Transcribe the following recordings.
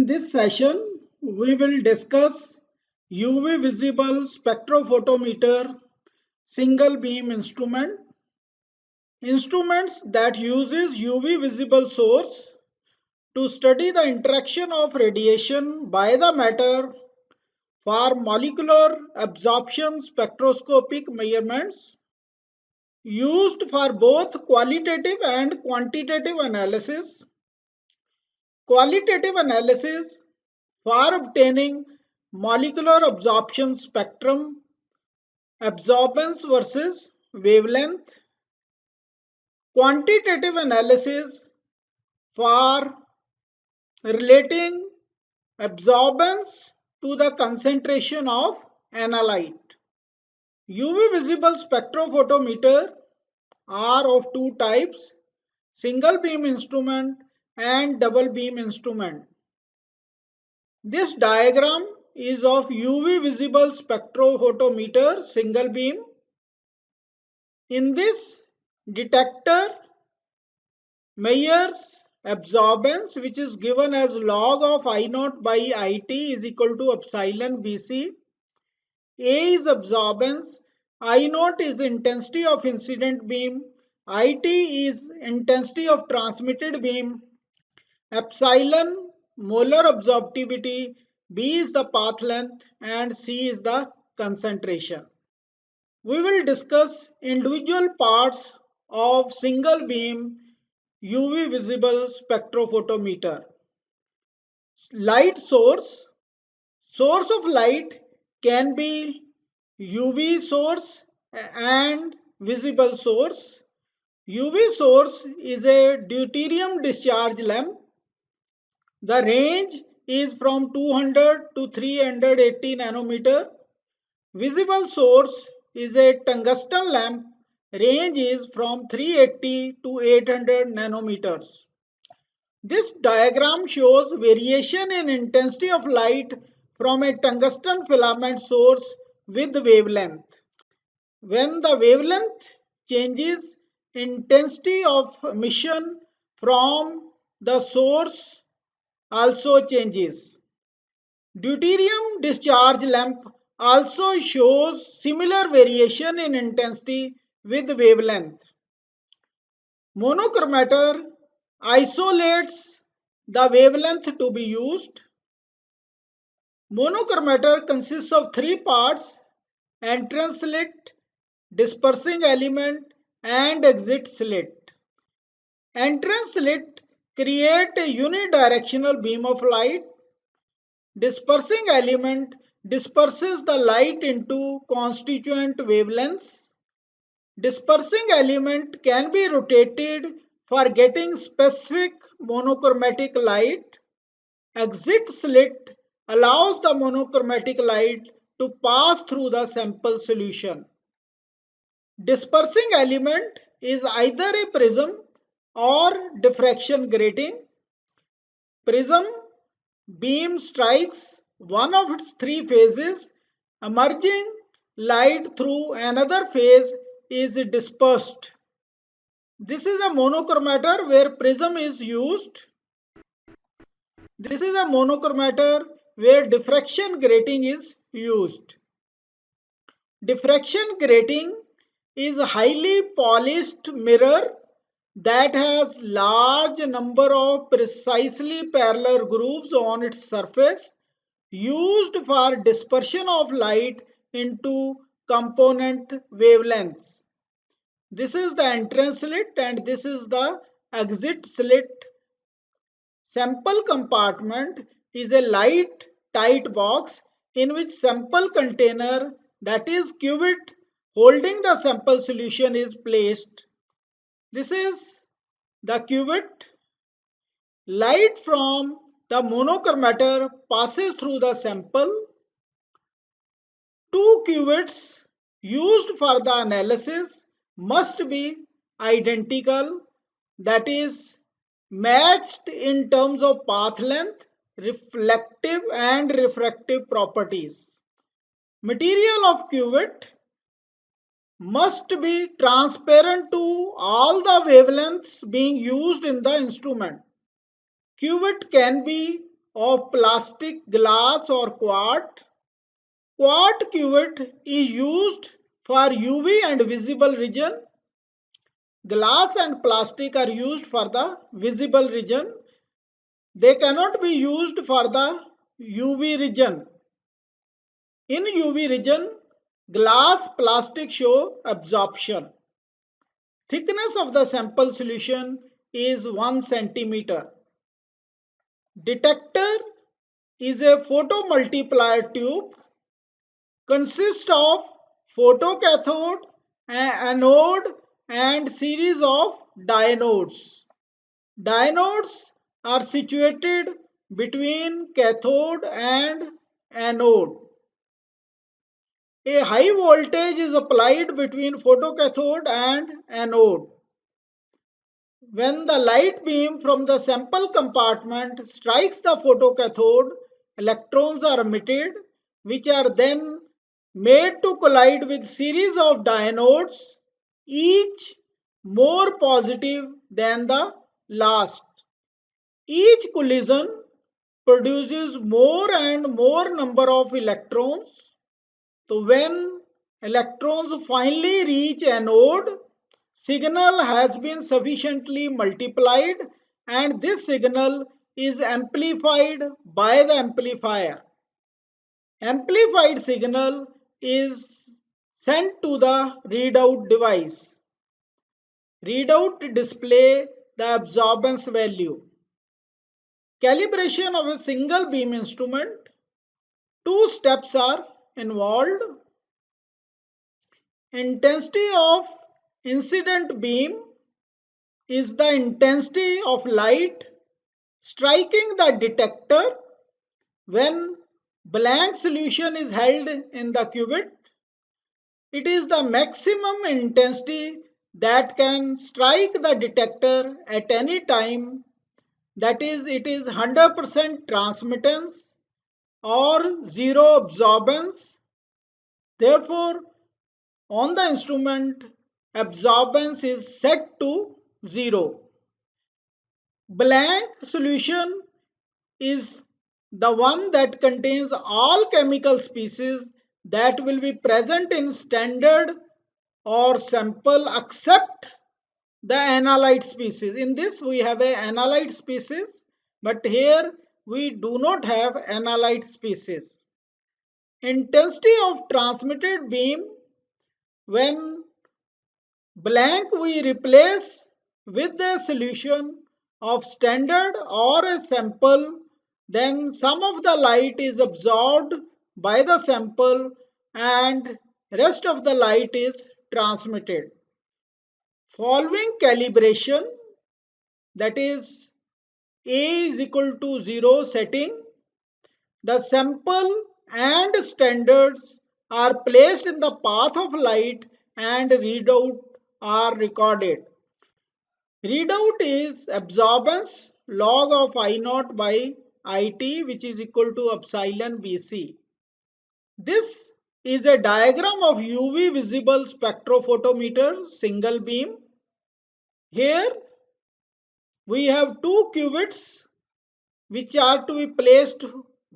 this session, we will discuss UV visible spectrophotometer single beam instrument. Instruments that uses UV visible source to study the interaction of radiation by the matter for molecular absorption spectroscopic measurements used for both qualitative and quantitative analysis. Qualitative analysis for obtaining molecular absorption spectrum, absorbance versus wavelength, quantitative analysis for relating absorbance to the concentration of analyte. UV visible spectrophotometer are of two types, single beam instrument and double beam instrument. This diagram is of UV visible spectrophotometer single beam. In this, detector measures absorbance, which is given as log of I naught by IT is equal to epsilon BC. A is absorbance, I naught is intensity of incident beam, IT is intensity of transmitted beam, epsilon molar absorptivity, B is the path length, and C is the concentration. We will discuss individual parts of single beam UV visible spectrophotometer. Light source. Source of light can be UV source and visible source. UV source is a deuterium discharge lamp. The range is from 200 to 380 nanometer. Visible source is a tungsten lamp. Range is from 380 to 800 nanometers. This diagram shows variation in intensity of light from a tungsten filament source with wavelength. When the wavelength changes, intensity of emission from the source also changes. Deuterium discharge lamp also shows similar variation in intensity with wavelength. Monochromator isolates the wavelength to be used. Monochromator consists of three parts: entrance slit, dispersing element, and exit slit. Entrance slit create a unidirectional beam of light. Dispersing element disperses the light into constituent wavelengths. Dispersing element can be rotated for getting specific monochromatic light. Exit slit allows the monochromatic light to pass through the sample solution. Dispersing element is either a prism or diffraction grating. Prism beam strikes one of its three phases. Emerging light through another phase is dispersed. This is a monochromator where prism is used. This is a monochromator where diffraction grating is used. Diffraction grating is a highly polished mirror that has large number of precisely parallel grooves on its surface used for dispersion of light into component wavelengths. This is the entrance slit and this is the exit slit. Sample compartment is a light tight box in which sample container, that is cuvette holding the sample solution, is placed. This is the cuvette. Light from the monochromator passes through the sample. Two cuvettes used for the analysis must be identical, that is matched in terms of path length, reflective and refractive properties. Material of cuvette must be transparent to all the wavelengths being used in the instrument. Cuvette can be of plastic, glass or quart. Quart cuvette is used for UV and visible region. Glass and plastic are used for the visible region. They cannot be used for the UV region. In UV region, glass, plastic show absorption. Thickness of the sample solution is 1 centimeter. Detector is a photomultiplier tube, consists of photocathode, anode and series of diodes. Diodes are situated between cathode and anode. A high voltage is applied between photocathode and anode. When the light beam from the sample compartment strikes the photocathode, electrons are emitted, which are then made to collide with series of diodes, each more positive than the last. Each collision produces more and more number of electrons. So when electrons finally reach anode, signal has been sufficiently multiplied and this signal is amplified by the amplifier. Amplified signal is sent to the readout device. Readout display the absorbance value. Calibration of a single beam instrument. Two steps are involved. Intensity of incident beam is the intensity of light striking the detector when blank solution is held in the cuvette. It is the maximum intensity that can strike the detector at any time, that is, it is 100% transmittance or zero absorbance. Therefore, on the instrument, absorbance is set to 0. Blank solution is the one that contains all chemical species that will be present in standard or sample except the analyte species. In this we have a analyte species, but here we do not have analyte species. Intensity of transmitted beam, when blank we replace with the solution of standard or a sample, then some of the light is absorbed by the sample and rest of the light is transmitted. Following calibration, that is A is equal to 0 setting, the sample and standards are placed in the path of light and readout are recorded. Readout is absorbance log of I naught by IT, which is equal to epsilon BC. This is a diagram of UV visible spectrophotometer single beam. Here we have two cuvettes which are to be placed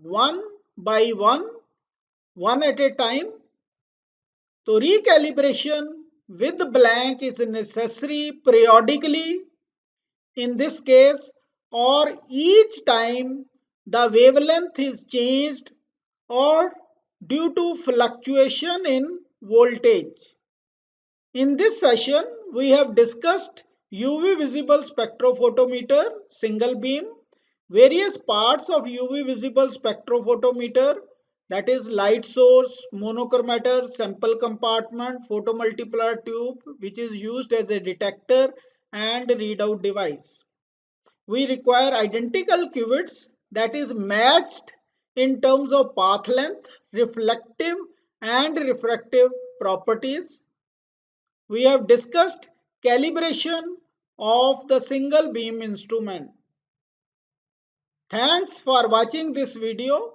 one by one at a time. So recalibration with blank is necessary periodically in this case, or each time the wavelength is changed or due to fluctuation in voltage. In this session, we have discussed UV visible spectrophotometer, single beam, various parts of UV visible spectrophotometer, that is light source, monochromator, sample compartment, photomultiplier tube, which is used as a detector and readout device. We require identical cuvettes, that is matched in terms of path length, reflective and refractive properties. We have discussed calibration of the single beam instrument. Thanks for watching this video.